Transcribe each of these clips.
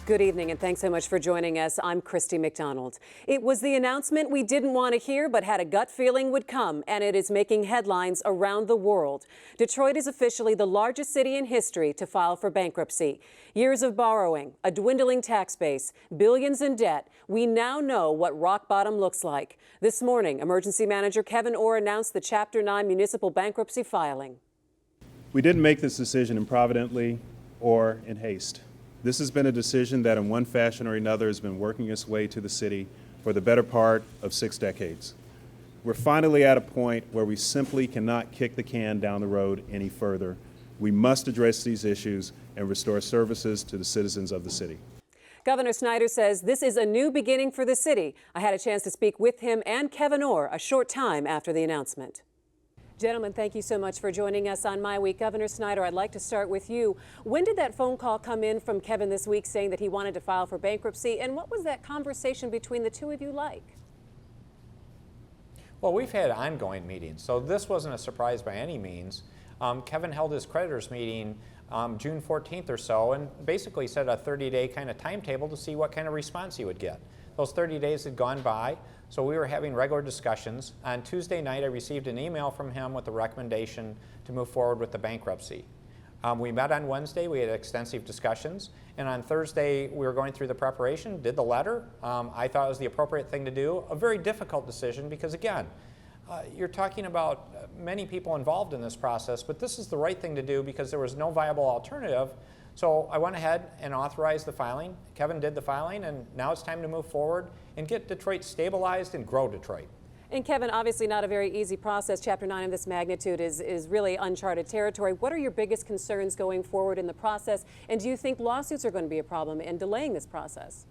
Good evening, and thanks so much for joining us. I'm Christy McDonald. It was the announcement we didn't want to hear but had a gut feeling would come, and it is making headlines around the world. Detroit is officially the largest city in history to file for bankruptcy. Years of borrowing, a dwindling tax base, billions in debt. We now know what rock bottom looks like. This morning, Emergency Manager Kevyn Orr announced the Chapter 9 municipal bankruptcy filing. We didn't make this decision improvidently or in haste. This has been a decision that in one fashion or another has been working its way to the city for the better part of 6 decades. We're finally at a point where we simply cannot kick the can down the road any further. We must address these issues and restore services to the citizens of the city. Governor Snyder says this is a new beginning for the city. I had a chance to speak with him and Kevyn Orr a short time after the announcement. Gentlemen, thank you so much for joining us on MiWeek. Governor Snyder, I'd like to start with you. When did that phone call come in from Kevyn this week saying that he wanted to file for bankruptcy, and what was that conversation between the two of you like? Well, we've had ongoing meetings, so this wasn't a surprise by any means. Kevyn held his creditors meeting June 14th or so and basically set a 30-day kind of timetable to see what kind of response he would get. Those 30 days had gone by, so we were having regular discussions. On Tuesday night, I received an email from him with a recommendation to move forward with the bankruptcy. We met on Wednesday, we had extensive discussions, and on Thursday we were going through the preparation, did the letter. I thought it was the appropriate thing to do. A very difficult decision because, again, you're talking about many people involved in this process, but this is the right thing to do because there was no viable alternative. So I went ahead and authorized the filing. Kevyn did the filing, and now it's time to move forward and get Detroit stabilized and grow Detroit. And Kevyn, obviously not a very easy process. Chapter 9 of this magnitude is really uncharted territory. What are your biggest concerns going forward in the process? And do you think lawsuits are going to be a problem in delaying this process?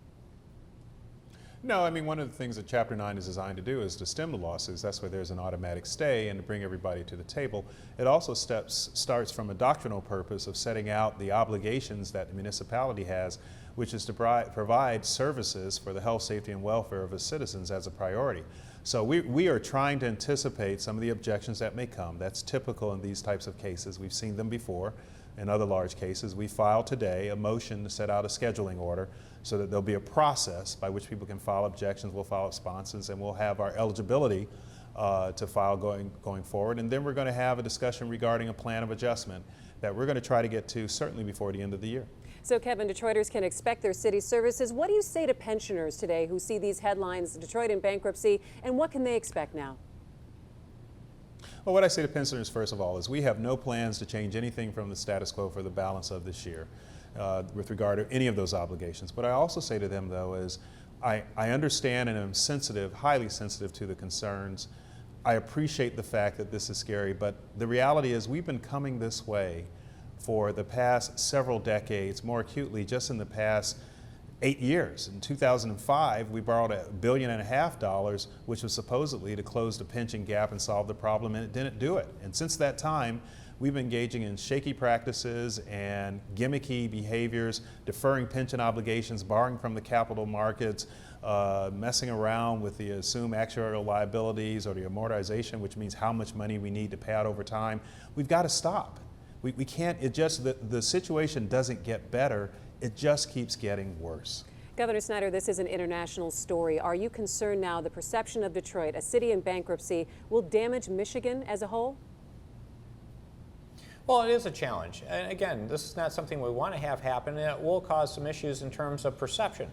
No, I mean, one of the things that Chapter 9 is designed to do is to stem the lawsuits. That's why there's an automatic stay and to bring everybody to the table. It also starts from a doctrinal purpose of setting out the obligations that the municipality has, which is to provide services for the health, safety, and welfare of its citizens as a priority. So we are trying to anticipate some of the objections that may come. That's typical in these types of cases. We've seen them before in other large cases. We filed today a motion to set out a scheduling order so that there'll be a process by which people can file objections. We'll file responses, and we'll have our eligibility to file going forward. And then we're going to have a discussion regarding a plan of adjustment that we're going to try to get to certainly before the end of the year. So, Kevyn, Detroiters can expect their city services. What do you say to pensioners today who see these headlines, Detroit in bankruptcy, and what can they expect now? Well, what I say to pensioners, first of all, is we have no plans to change anything from the status quo for the balance of this year with regard to any of those obligations. What I also say to them, though, is I understand and am sensitive, highly sensitive to the concerns. I appreciate the fact that this is scary, but the reality is we've been coming this way for the past several decades, more acutely just in the past 8 years. In 2005, we borrowed $1.5 billion, which was supposedly to close the pension gap and solve the problem, and it didn't do it. And since that time, we've been engaging in shaky practices and gimmicky behaviors, deferring pension obligations, borrowing from the capital markets, messing around with the assumed actuarial liabilities or the amortization, which means how much money we need to pay out over time. We've got to stop. We can't, the situation doesn't get better, it just keeps getting worse. Governor Snyder, this is an international story. Are you concerned now the perception of Detroit, a city in bankruptcy, will damage Michigan as a whole? Well, it is a challenge. And again, this is not something we want to have happen, and it will cause some issues in terms of perception.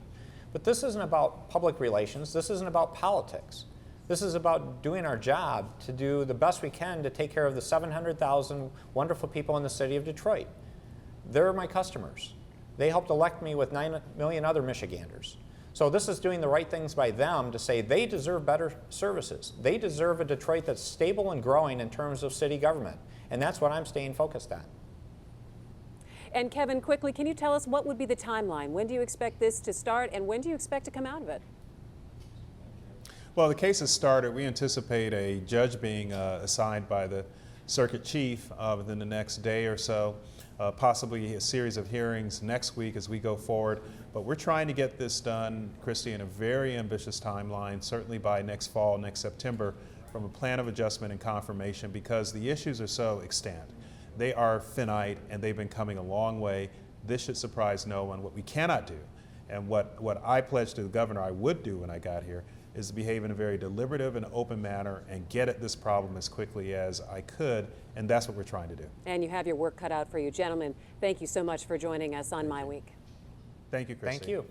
But this isn't about public relations. This isn't about politics. This is about doing our job to do the best we can to take care of the 700,000 wonderful people in the city of Detroit. They're my customers. They helped elect me with 9 million other Michiganders. So this is doing the right things by them to say they deserve better services. They deserve a Detroit that's stable and growing in terms of city government. And that's what I'm staying focused on. And Kevyn, quickly, can you tell us what would be the timeline? When do you expect this to start, and when do you expect to come out of it? Well, the case has started. We anticipate a judge being assigned by the circuit chief within the next day or so, possibly a series of hearings next week as we go forward. But we're trying to get this done, Christy, in a very ambitious timeline, certainly by next fall, next September, from a plan of adjustment and confirmation, because the issues are so extant. They are finite, and they've been coming a long way. This should surprise no one. What we cannot do And what I pledged to the governor I would do when I got here is to behave in a very deliberative and open manner and get at this problem as quickly as I could, and that's what we're trying to do. And you have your work cut out for you. Gentlemen, thank you so much for joining us on MiWeek. Thank you, Christy. Thank you.